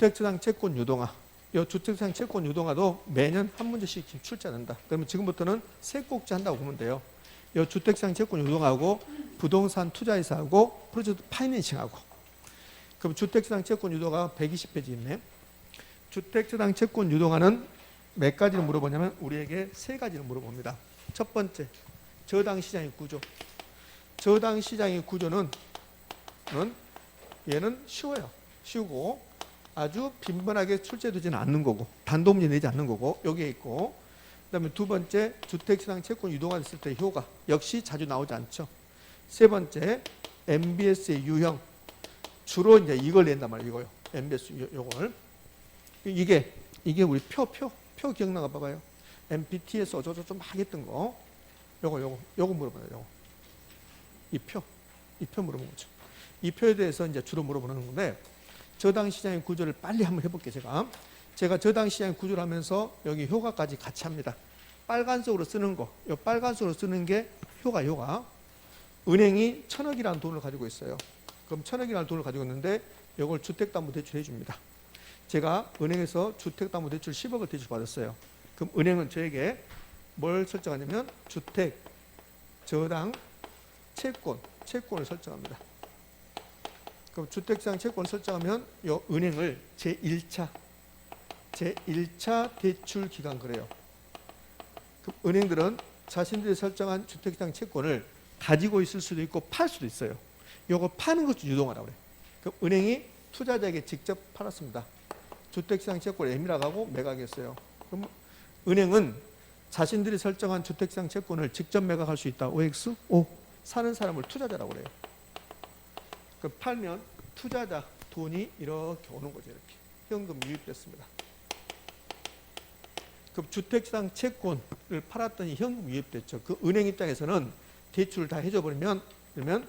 주택자산 채권 유동화. 이 주택자산 채권 유동화도 매년 한 문제씩 출제한다. 그러면 지금부터는 세 꼭지 한다고 보면 돼요. 이 주택자산 채권 유동하고 부동산 투자회사하고 프로젝트 파이낸싱하고. 그럼 주택자산 채권 유동화 120페이지 있네. 주택자산 채권 유동화는 몇 가지를 물어보냐면 우리에게 세 가지를 물어봅니다. 첫 번째, 저당 시장의 구조. 저당 시장의 구조는 얘는 쉬워요. 쉬우고 아주 빈번하게 출제되지는 않는 거고 단독 문제 내지 않는 거고 여기에 있고, 그다음에 두 번째, 주택시장 채권 유동화 됐을 때 효과 역시 자주 나오지 않죠. 세 번째, MBS의 유형. 주로 이제 이걸 낸단 말이에요. 이거요. MBS 요걸. 이게 우리 표 기억나가 봐봐요. MBT에서 어쩌고 좀 하겠던 거. 요거 물어봐요. 요거. 이 표 물어보는 거죠. 이 표에 대해서 이제 주로 물어보는 건데, 저당 시장의 구조를 빨리 한번 해볼게요. 제가 저당 시장의 구조를 하면서 여기 효과까지 같이 합니다. 빨간색으로 쓰는 거, 이 빨간색으로 쓰는 게 효과. 은행이 1,000억이라는 돈을 가지고 있어요. 그럼 1,000억이라는 돈을 가지고 있는데 이걸 주택담보대출 해줍니다. 제가 은행에서 주택담보대출 10억을 대출받았어요. 그럼 은행은 저에게 뭘 설정하냐면 주택, 저당, 채권을 설정합니다. 그럼 주택시장 채권을 설정하면 이 은행을 제1차 대출 기간 그래요. 그럼 은행들은 자신들이 설정한 주택시장 채권을 가지고 있을 수도 있고 팔 수도 있어요. 이거 파는 것도 유동화라고 그래요. 그럼 은행이 투자자에게 직접 팔았습니다. 주택시장 채권을 M이라고 매각했어요. 그럼 은행은 자신들이 설정한 주택시장 채권을 직접 매각할 수 있다. OX? O. 사는 사람을 투자자라고 그래요. 그럼 팔면 투자자 돈이 이렇게 오는 거죠. 이렇게 현금 유입됐습니다. 그럼 주택시장 채권을 팔았더니 현금 유입됐죠. 그 은행 입장에서는 대출을 다 해줘버리면 그러면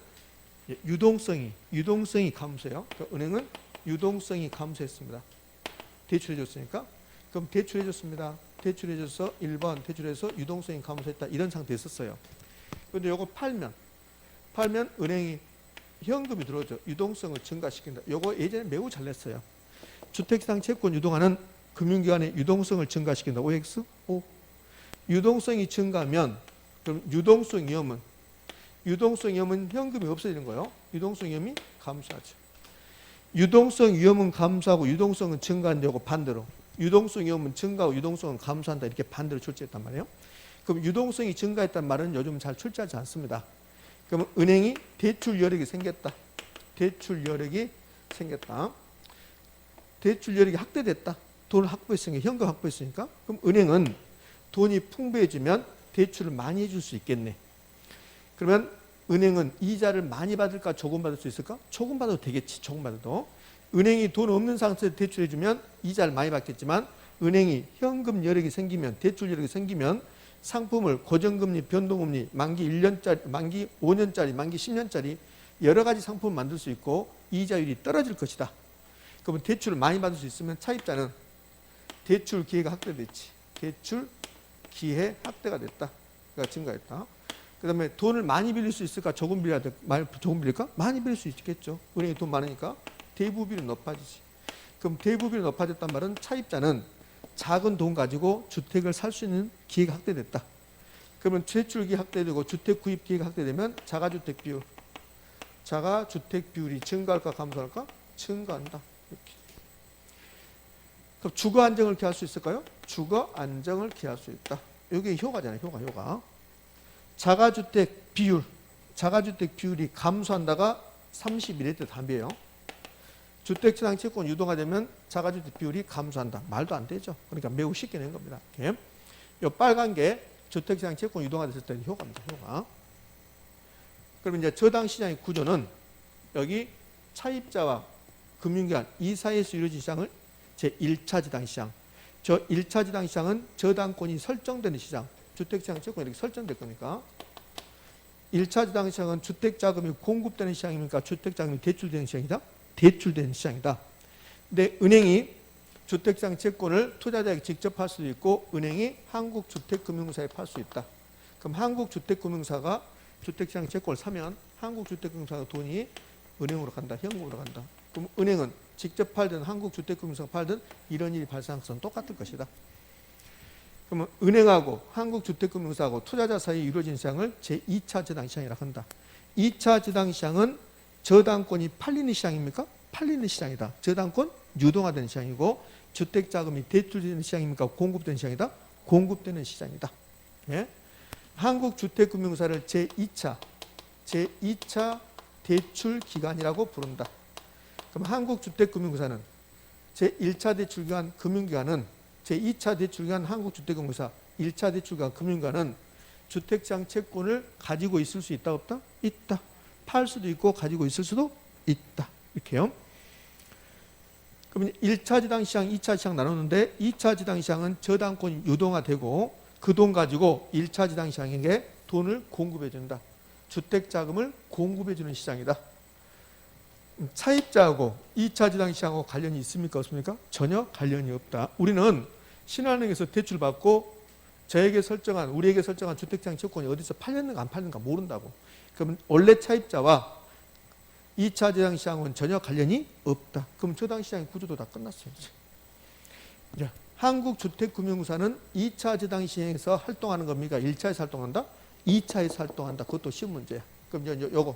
유동성이 감소해요. 그러니까 은행은 유동성이 감소했습니다. 대출해줬으니까. 그럼 대출해줬습니다. 대출해줘서 1번 대출해서 유동성이 감소했다. 이런 상태였었어요. 그런데 이거 팔면 은행이 현금이 들어오죠. 유동성을 증가시킨다. 이거 예전에 매우 잘 냈어요. 주택시장 채권 유동화는 금융기관의 유동성을 증가시킨다. OX? O. 유동성이 증가하면 그럼 유동성 위험은 현금이 없어지는 거예요. 유동성 위험이 감소하죠. 유동성 위험은 감소하고 유동성은 증가하는데 이거 반대로 유동성 위험은 증가하고 유동성은 감소한다. 이렇게 반대로 출제했단 말이에요. 그럼 유동성이 증가했단 말은 요즘 잘 출제하지 않습니다. 그러면 은행이 대출 여력이 생겼다. 대출 여력이 확대됐다. 돈을 확보했으니까, 현금 확보했으니까. 그럼 은행은 돈이 풍부해지면 대출을 많이 해줄 수 있겠네. 그러면 은행은 이자를 많이 받을까 조금 받을 수 있을까? 조금 받아도 되겠지. 조금 받아도. 은행이 돈 없는 상태에서 대출해주면 이자를 많이 받겠지만 은행이 현금 여력이 생기면, 대출 여력이 생기면 상품을 고정금리, 변동금리, 만기 1년짜리, 만기 5년짜리, 만기 10년짜리 여러 가지 상품을 만들 수 있고 이자율이 떨어질 것이다. 그러면 대출을 많이 받을 수 있으면 차입자는 대출 기회가 확대됐지. 대출 기회 확대가 됐다. 그러니까 증가했다. 그 다음에 돈을 많이 빌릴 수 있을까? 조금 빌릴까? 많이 빌릴 수 있겠죠. 은행이 돈 많으니까 대부비율이 높아지지. 그럼 대부비율이 높아졌단 말은 차입자는 작은 돈 가지고 주택을 살 수 있는 기회가 확대됐다. 그러면 대출기 확대되고 주택 구입 기회가 확대되면 자가주택 비율이 증가할까 감소할까? 증가한다. 이렇게. 그럼 주거 안정을 기할 수 있을까요? 주거 안정을 기할 수 있다. 이게 효과잖아요. 효과. 자가주택 비율이 감소한다가 31회 답이에요. 주택시장 채권 유동화되면 자가주택 비율이 감소한다. 말도 안 되죠. 그러니까 매우 쉽게 낸 겁니다. 이렇게. 이 빨간 게 주택시장 채권 유동화됐을 때 효과입니다. 효과. 그럼 이제 저당 시장의 구조는 여기 차입자와 금융기관 이 사이에서 이루어진 시장을 제1차 저당 시장. 저 1차 저당 시장은 저당권이 설정되는 시장. 주택시장 채권이 이렇게 설정될 거니까. 1차 저당 시장은 주택자금이 공급되는 시장입니까? 주택자금이 대출되는 시장이다? 대출된 시장이다. 근데 은행이 주택시장 채권을 투자자에게 직접 팔 수도 있고 은행이 한국주택금융사에 팔 수 있다. 그럼 한국주택금융사가 주택시장 채권을 사면 한국주택금융사가 돈이 은행으로 간다. 현금으로 간다. 그럼 은행은 직접 팔든 한국주택금융사가 팔든 이런 일이 발생할 가능성은 똑같을 것이다. 그러면 은행하고 한국주택금융사하고 투자자 사이에 이루어진 시장을 제2차 저당시장이라고 한다. 2차 저당시장은 저당권이 팔리는 시장입니까? 팔리는 시장이다. 저당권 유동화되는 시장이고 주택자금이 대출되는 시장입니까? 공급되는 시장이다. 공급되는 시장이다. 예? 한국주택금융사를 제2차 대출기관이라고 부른다. 그럼 한국주택금융사는 제1차 대출기관 금융기관은 제2차 대출기관 한국주택금융사 1차 대출기관 금융기관은 주택시장 채권을 가지고 있을 수 있다 없다? 있다. 팔 수도 있고 가지고 있을 수도 있다. 이렇게요. 그러면 1차 저당시장, 2차 시장 나누는데 2차 저당시장은 저당권이 유동화되고 그 돈 가지고 1차 저당시장에게 돈을 공급해 준다. 주택자금을 공급해 주는 시장이다. 차입자하고 2차 저당시장하고 관련이 있습니까? 없습니까? 전혀 관련이 없다. 우리는 신한은행에서 대출 받고 우리에게 설정한 주택시장 채권이 어디서 팔렸는가 안 팔렸는가 모른다고. 그러면 원래 차입자와 2차 저당시장은 전혀 관련이 없다. 그럼 저당시장의 구조도 다 끝났어요. 이제 한국주택금융사는 2차 저당시장에서 활동하는 겁니까? 1차에서 활동한다? 2차에서 활동한다. 그것도 쉬운 문제야. 그럼 이제 요거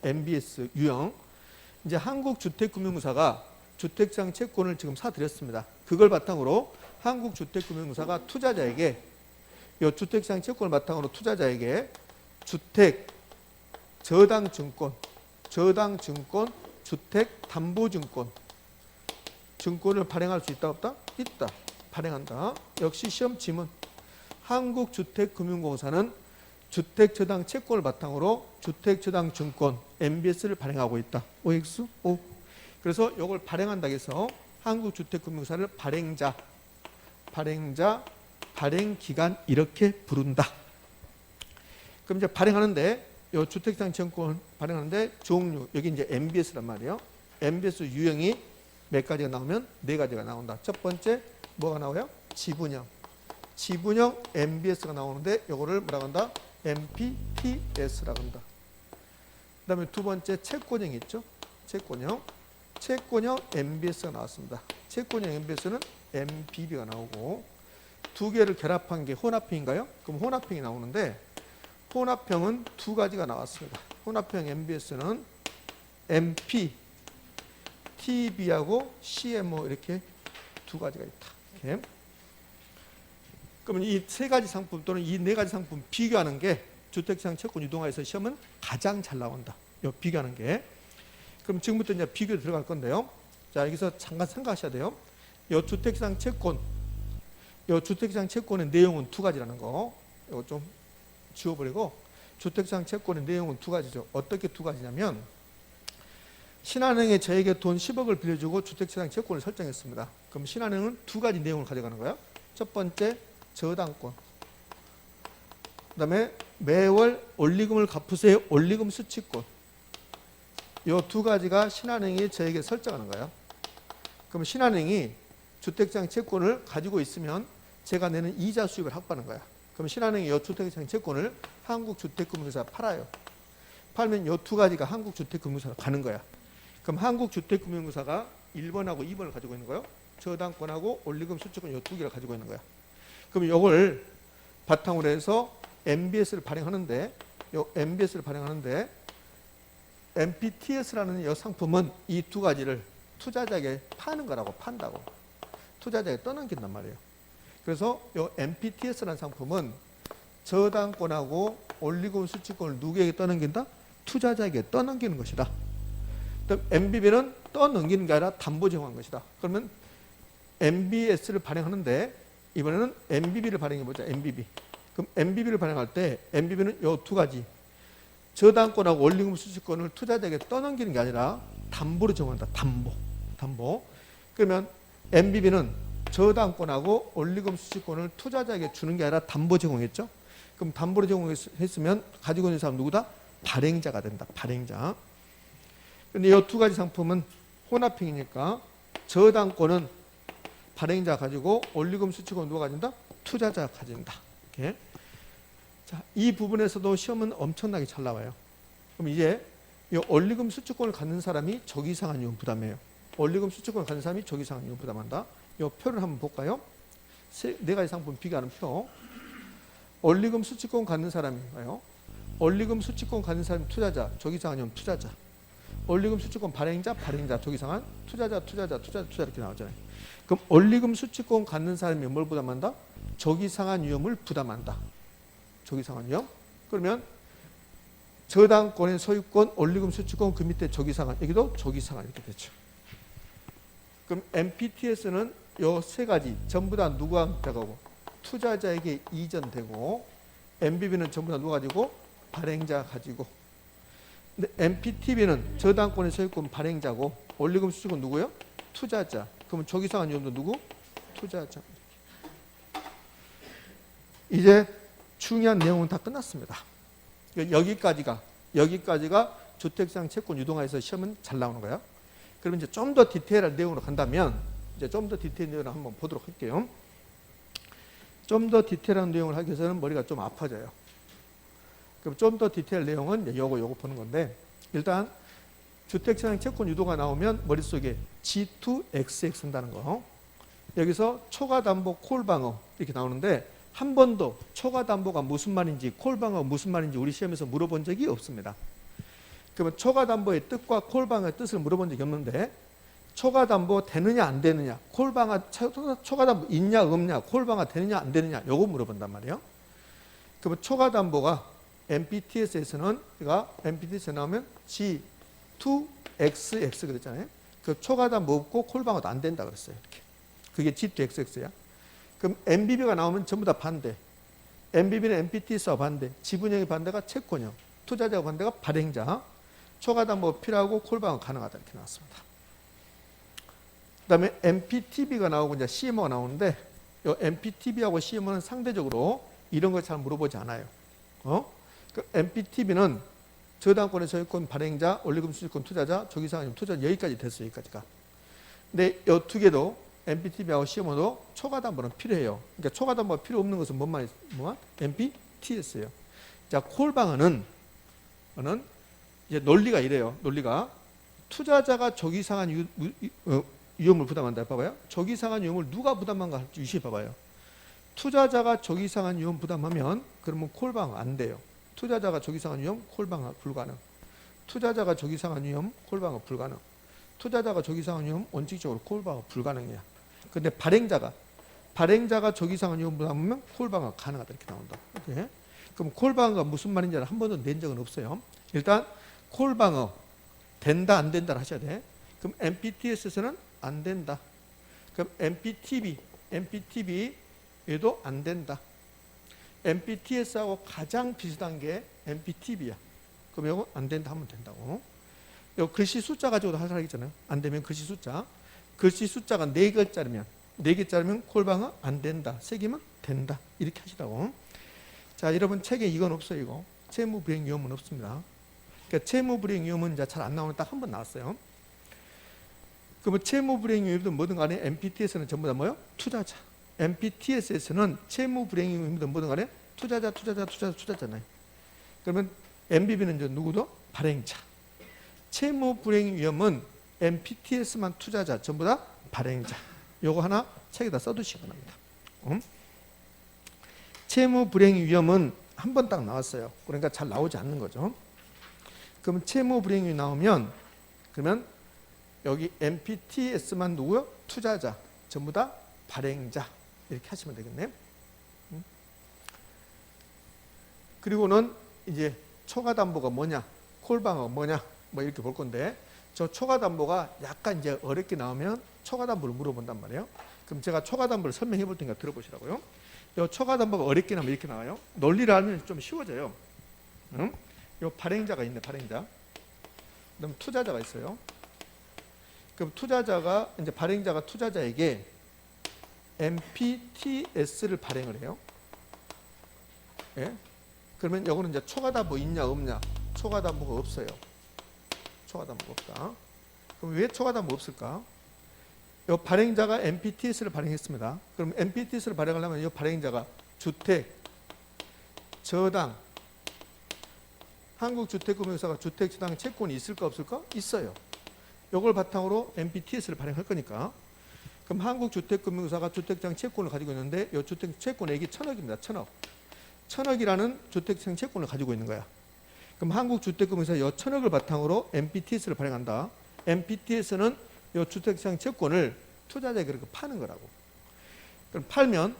MBS 유형. 이제 한국주택금융사가 주택시장 채권을 지금 사드렸습니다. 그걸 바탕으로 한국주택금융사가 투자자에게 이 주택시장 채권을 바탕으로 투자자에게 주택 저당증권, 주택담보증권 증권을 발행할 수 있다 없다? 있다. 발행한다. 역시 시험 지문. 한국주택금융공사는 주택저당 채권을 바탕으로 주택저당증권 MBS를 발행하고 있다. OX? O. 그래서 이걸 발행한다고 해서 한국주택금융사를 발행기관 이렇게 부른다. 그럼 이제 발행하는데 이 주택저당 채권 발행하는데 종류 여기 이제 MBS란 말이에요. MBS 유형이 몇 가지가 나오면 네 가지가 나온다. 첫 번째 뭐가 나와요? 지분형 MBS가 나오는데 이거를 뭐라고 한다? MPTS라고 한다. 그 다음에 두 번째 채권형 있죠? 채권형 MBS가 나왔습니다. 채권형 MBS는 MBB가 나오고 두 개를 결합한 게 혼합형인가요? 그럼 혼합형이 나오는데 혼합형은 두 가지가 나왔습니다. 혼합형 MBS는 MP, TB하고 CMO 이렇게 두 가지가 있다. 이렇게. 그러면 이 세 가지 상품 또는 이 네 가지 상품 비교하는 게 주택시장 채권 유동화에서 시험은 가장 잘 나온다. 이 비교하는 게. 그럼 지금부터 이제 비교 들어갈 건데요. 자, 여기서 잠깐 생각하셔야 돼요. 이 주택시장 채권의 내용은 두 가지라는 거. 이거 좀 지워버리고 주택시장 채권의 내용은 두 가지죠. 어떻게 두 가지냐면 신한은행에 저에게 돈 10억을 빌려주고 주택시장 채권을 설정했습니다. 그럼 신한은행은 두 가지 내용을 가져가는 거예요. 첫 번째 저당권, 그 다음에 매월 원리금을 갚으세요. 원리금 수취권. 이 두 가지가 신한은행이 저에게 설정하는 거예요. 그럼 신한은행이 주택시장 채권을 가지고 있으면 제가 내는 이자 수익을 확보하는 거야. 그럼 신한은행이 이 주택시장 채권을 한국주택금융사에 팔아요. 팔면 이 두 가지가 한국주택금융사로 가는 거야. 그럼 한국주택금융사가 1번하고 2번을 가지고 있는 거예요. 저당권하고 원리금 수취권 이 두 개를 가지고 있는 거야. 그럼 이걸 바탕으로 해서 MBS를 발행하는데 MPTS라는 이 상품은 이 두 가지를 투자자에게 파는 거라고 판다고. 투자자에게 떠넘긴단 말이에요. 그래서 이 MPTS라는 상품은 저당권하고 원리금 수취권을 누구에게 떠넘긴다? 투자자에게 떠넘기는 것이다. MBB는 떠넘기는 게 아니라 담보 제공한 것이다. 그러면 MBS를 발행하는데 이번에는 MBB를 발행해보자. MBB. 그럼 MBB를 발행할 때 MBB는 이 두 가지 저당권하고 원리금 수취권을 투자자에게 떠넘기는 게 아니라 담보로 제공한다. 담보. 그러면 MBB는 저당권하고 원리금 수취권을 투자자에게 주는 게 아니라 담보 제공했죠. 그럼 담보로 제공했으면 가지고 있는 사람 누구다? 발행자가 된다. 발행자. 근데 이 두 가지 상품은 혼합형이니까 저당권은 발행자가 가지고 원리금 수취권 누가 가진다? 투자자가 가진다. 이렇게. 자, 이 부분에서도 시험은 엄청나게 잘 나와요. 그럼 이제 이 원리금 수취권을 갖는 사람이 저기 이상한 이윤 부담해요. 원리금 수취권 갖는 사람이 저기상한 위험 부담한다. 이 표를 한번 볼까요? 네 가지 상품 비교하는 표. 원리금 수취권 갖는 사람인가요? 원리금 수취권 갖는 사람이 투자자, 저기상한 위험 투자자. 원리금 수취권 발행자, 저기상한 투자자 이렇게 나오잖아요. 그럼 원리금 수취권 갖는 사람이 뭘 부담한다? 저기상한 위험을 부담한다. 저기상한 위험. 그러면 저당권의 소유권, 원리금 수취권 그 밑에 저기상한, 여기도 저기상한 이렇게 되죠. 그럼 MPTS는 요 세 가지 전부 다 누구한테 가고 투자자에게 이전되고, MBB는 전부 다 누가 가지고 발행자 가지고. 근데 MPTB는 저당권의 소유권 발행자고, 원리금 수취권 누구요? 투자자. 그러면 저기상한 위험도 누구? 투자자. 이제 중요한 내용은 다 끝났습니다. 여기까지가 주택시장 채권 유동화에서 시험은 잘 나오는 거예요. 그러면 이제 좀 더 디테일한 내용으로 간다면, 이제 좀 더 디테일한 내용을 한번 보도록 할게요. 좀 더 디테일한 내용을 하기 위해서는 머리가 좀 아파져요. 그럼 좀 더 디테일 내용은 요거 보는 건데, 일단 주택시장 채권 유도가 나오면 머릿속에 G2XX 쓴다는 거. 여기서 초과담보 콜방어 이렇게 나오는데, 한 번도 초과담보가 무슨 말인지, 콜방어 무슨 말인지 우리 시험에서 물어본 적이 없습니다. 그러면 초과담보의 뜻과 콜방어의 뜻을 물어본 적이 없는데, 초과담보 되느냐 안 되느냐, 초과담보 있냐 없냐, 콜방어 되느냐 안 되느냐, 요거 물어본단 말이에요. 그러면 초과담보가 MPTS에서는, MPTS에 나오면 G2XX 그랬잖아요. 그 초과담보 없고 콜방어도 안 된다 그랬어요. 이렇게. 그게 G2XX야. 그럼 MBB가 나오면 전부 다 반대. MBB는 MPTS와 반대. 지분형의 반대가 채권형. 투자자가 반대가 발행자. 초과담보 필요하고 콜방어 가능하다 이렇게 나왔습니다. 그 다음에 MPTB가 나오고 이제 CMO가 나오는데, 이 MPTB하고 CMO는 상대적으로 이런 걸 잘 물어보지 않아요. 그 MPTB는 저당권의 소유권 발행자, 원리금 수취권 투자자, 조기상환 투자자, 여기까지 됐어요. 여기까지가. 근데 이 두 개도 MPTB하고 CMO도 초과담보는 필요해요. 그러니까 초과담보가 필요 없는 것은 뭐만? MPTS예요. 자, 콜방어는 이제 논리가 이래요. 논리가 투자자가 저기상한 위험을 부담한다. 봐봐요. 저기상한 위험을 누가 부담한가 할지 유심히 봐봐요. 투자자가 저기상한 위험 부담하면 그러면 콜방어 안 돼요. 투자자가 저기상한 위험, 콜방어 불가능. 투자자가 저기상한 위험, 콜방어 불가능. 투자자가 저기상한 위험, 원칙적으로 콜방어 불가능이야. 근데 발행자가 저기상한 위험 부담하면 콜방어 가능하다 이렇게 나온다. 오케이? 그럼 콜방어가 무슨 말인지 한 번도 낸 적은 없어요. 일단 콜방어 된다 안 된다를 하셔야 돼. 그럼 MPTS에서는 안 된다. 그럼 MPTB에도 안 된다. MPTS하고 가장 비슷한 게 MPTB야. 그럼 이거 안 된다 하면 된다고. 요 글씨 숫자 가지고도 할 사람이잖아요. 안 되면 글씨 숫자가 4개짜리면 콜방어 안 된다. 3개면 된다. 이렇게 하시라고. 자, 여러분 책에 이건 없어요. 이거 채무불이행 위험은 없습니다. 그러니까 채무불이행 위험은 이제 잘 안 나오는 딱 한 번 나왔어요. 그러면 채무불이행 위험이든 뭐든 간에 MPTS는 전부 다 뭐요? 투자자. MPTS에서는 채무불이행 위험이든 뭐든 간에 투자자잖아요. 그러면 MBB는 이제 누구도? 발행자. 채무불이행 위험은 MPTS만 투자자, 전부 다 발행자. 요거 하나 책에다 써두시기 바랍니다. 채무불이행 위험은 한 번 딱 나왔어요. 그러니까 잘 나오지 않는 거죠. 그럼 채무불이행이 나오면 그러면 여기 MPTS만 누구요? 투자자, 전부 다 발행자 이렇게 하시면 되겠네. 그리고는 이제 초과담보가 뭐냐, 콜방어 뭐냐, 뭐 이렇게 볼 건데, 저 초과담보가 약간 이제 어렵게 나오면 초과담보를 물어본단 말이에요. 그럼 제가 초과담보를 설명해 볼 테니까 들어보시라고요. 이 초과담보가 어렵게 나오면 이렇게 나와요. 논리를 알면 좀 쉬워져요. 이 발행자가 있네, 발행자. 그다음 투자자가 있어요. 그럼 투자자가 이제 발행자가 투자자에게 MPTS를 발행을 해요. 예? 그러면 이거는 이제 초과담보 있냐 없냐? 초과담보가 없어요. 초과담보가 없다. 그럼 왜 초과담보 없을까? 이 발행자가 MPTS를 발행했습니다. 그럼 MPTS를 발행하려면 이 발행자가 주택, 저당, 한국주택금융사가 주택저당 채권이 있을까 없을까? 있어요. 요걸 바탕으로 MPTS를 발행할 거니까. 그럼 한국주택금융사가 주택장 채권을 가지고 있는데 이 주택 채권액이 1,000억입니다. 1,000억. 1,000억이라는 주택장 채권을 가지고 있는 거야. 그럼 한국주택금융사 이 1,000억을 바탕으로 MPTS를 발행한다. MPTS는 이 주택장 채권을 투자자에게 그렇게 파는 거라고. 그럼 팔면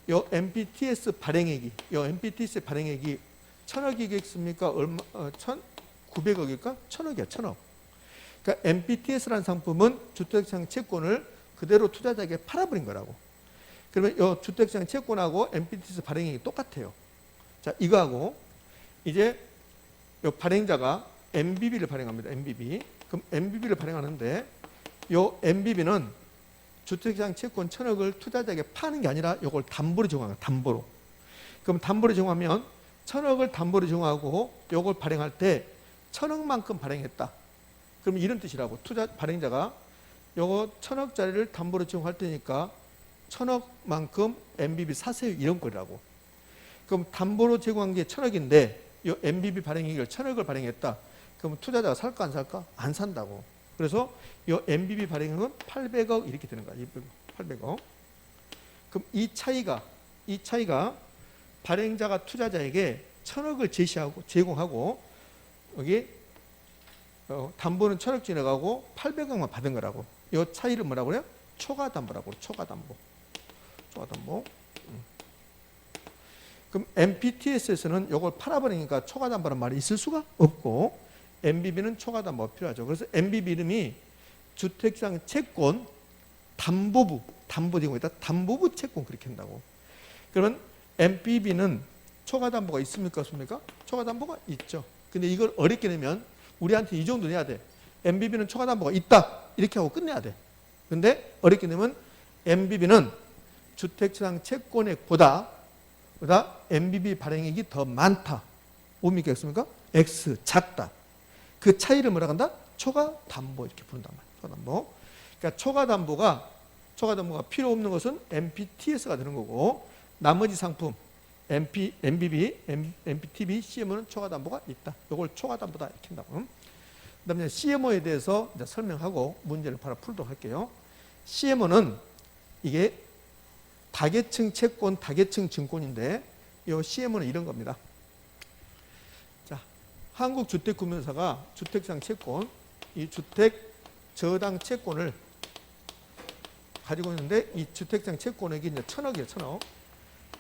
이 MPTS 발행액이, 이 MPTS 발행액이 1,000억이겠습니까? 얼마? 1,900억일까? 1,000억이야, 1,000억. 그러니까 MPTS라는 상품은 주택장 채권을 그대로 투자자에게 팔아버린 거라고. 그러면 이 주택장 채권하고 MPTS 발행액이 똑같아요. 자, 이거하고 이제 이 발행자가 MBB를 발행합니다. MBB. 그럼 MBB를 발행하는데 이 MBB는 주택장 채권 1,000억을 투자자에게 파는 게 아니라 이걸 담보로 제공하는 거야. 담보로. 그럼 담보로 제공하면 1,000억을 담보로 제공하고 이걸 발행할 때 1,000억만큼 발행했다. 그럼 이런 뜻이라고. 투자 발행자가 요거 1,000억짜리를 담보로 제공할 테니까 1,000억만큼 MBB 사세요. 이런 거라고. 그럼 담보로 제공한 게 1,000억인데 이 MBB 발행액을 1,000억을 발행했다. 그럼 투자자가 살까 안 살까? 안 산다고. 그래서 이 MBB 발행액은 800억 이렇게 되는 거야. 800억. 그럼 이 차이가 발행자가 투자자에게 1,000억을 제공하고 여기 담보는 1,000억 지나가고 800억만 받은 거라고. 이 차이를 뭐라고 그래요? 초과담보라고. 초과담보. 그럼 MPTS에서는 이걸 팔아버리니까 초과담보란 말이 있을 수가 없고 MBB는 초과담보가 필요하죠. 그래서 MBB 이름이 주택장 채권 담보부, 담보 제공이다. 담보부 채권 그렇게 한다고. 그러면 MBB는 초과담보가 있습니까? 없습니까? 초과담보가 있죠. 근데 이걸 어렵게 내면 우리한테 이 정도 내야 돼. MBB는 초과담보가 있다. 이렇게 하고 끝내야 돼. 근데 어렵게 내면 MBB는 주택장 채권액보다 MBB 발행액이 더 많다. 뭡니까? X입니까? X 작다. 그 차이를 뭐라 한다? 초과담보 이렇게 부른단 말이야. 초과담보. 그러니까 초과담보가 필요 없는 것은 MPTS가 되는 거고 나머지 상품 MBB, MPTB, CMO는 초과담보가 있다. 이걸 초과담보다 이렇게 한다고. 그다음에 CMO에 대해서 이제 설명하고 문제를 바로 풀도록 할게요. CMO는 이게 다계층 채권, 다계층 증권인데 이 CMO는 이런 겁니다. 자, 한국주택금융사가 주택장 채권, 이 주택 저당 채권을 가지고 있는데 이 주택장 채권액이 이제 1,000억이에요. 1,000억.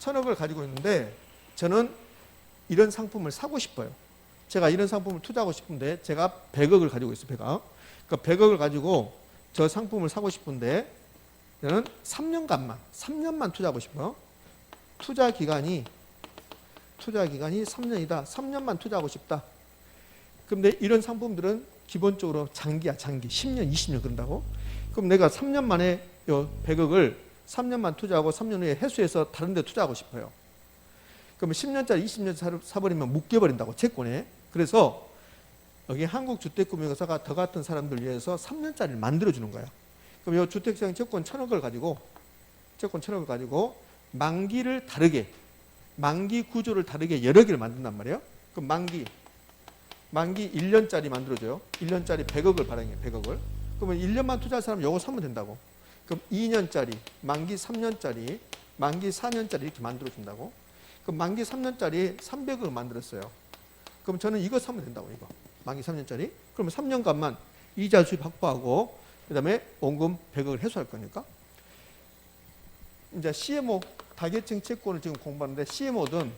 1,000억을 가지고 있는데 저는 이런 상품을 사고 싶어요. 제가 이런 상품을 투자하고 싶은데 제가 100억을 가지고 있어요. 100억. 그러니까 100억을 가지고 저 상품을 사고 싶은데 저는 3년만 투자하고 싶어요. 투자 기간이 3년이다. 3년만 투자하고 싶다. 그런데 이런 상품들은 기본적으로 장기야. 장기. 10년, 20년 그런다고. 그럼 내가 3년 만에 요 100억을 3년만 투자하고 3년 후에 회수해서 다른 데 투자하고 싶어요. 그러면 10년짜리 20년 사버리면 묶여버린다고. 채권에. 그래서 여기 한국주택금융사가 저 같은 사람들 위해서 3년짜리를 만들어주는 거야. 그럼 이 주택장 채권 1,000억을 가지고 만기를 다르게, 만기 구조를 다르게 여러 개를 만든단 말이에요. 그럼 만기 1년짜리 만들어줘요. 1년짜리 100억을 발행해. 100억을. 그러면 1년만 투자할 사람 요거 사면 된다고. 그럼 2년짜리, 만기 3년짜리, 만기 4년짜리 이렇게 만들어준다고. 그럼 만기 3년짜리 300억을 만들었어요. 그럼 저는 이거 사면 된다고. 이거 만기 3년짜리. 그러면 3년간만 이자 수입 확보하고 그 다음에 원금 100억을 회수할 거니까. 이제 CMO 다계층 채권을 지금 공부하는데 CMO든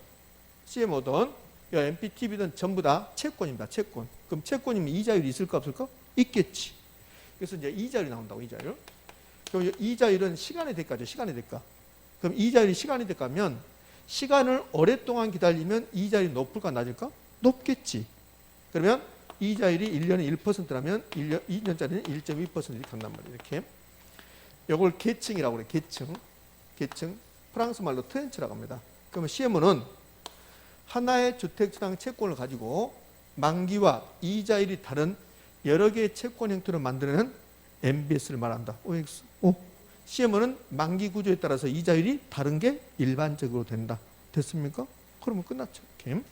MPTB든 전부 다 채권입니다. 채권. 그럼 채권이면 이자율이 있을까 없을까? 있겠지. 그래서 이제 이자율이 나온다고. 이자율. 그럼 이자율은 시간의 대가죠. 시간의 대가. 그럼 이자율이 시간의 대가면 시간을 오랫동안 기다리면 이자율이 높을까 낮을까? 높겠지. 그러면 이자율이 1년에 1%라면 2년짜리는 1.2% 이렇게 한단 말이에요. 이렇게. 이걸 계층이라고 그래요. 계층. 프랑스 말로 트렌치라고 합니다. 그러면 CMO는 하나의 주택장 채권을 가지고 만기와 이자율이 다른 여러 개의 채권 형태로 만드는 MBS를 말한다. OX. CMO는 만기 구조에 따라서 이자율이 다른 게 일반적으로 된다. 됐습니까? 그러면 끝났죠. 이렇게.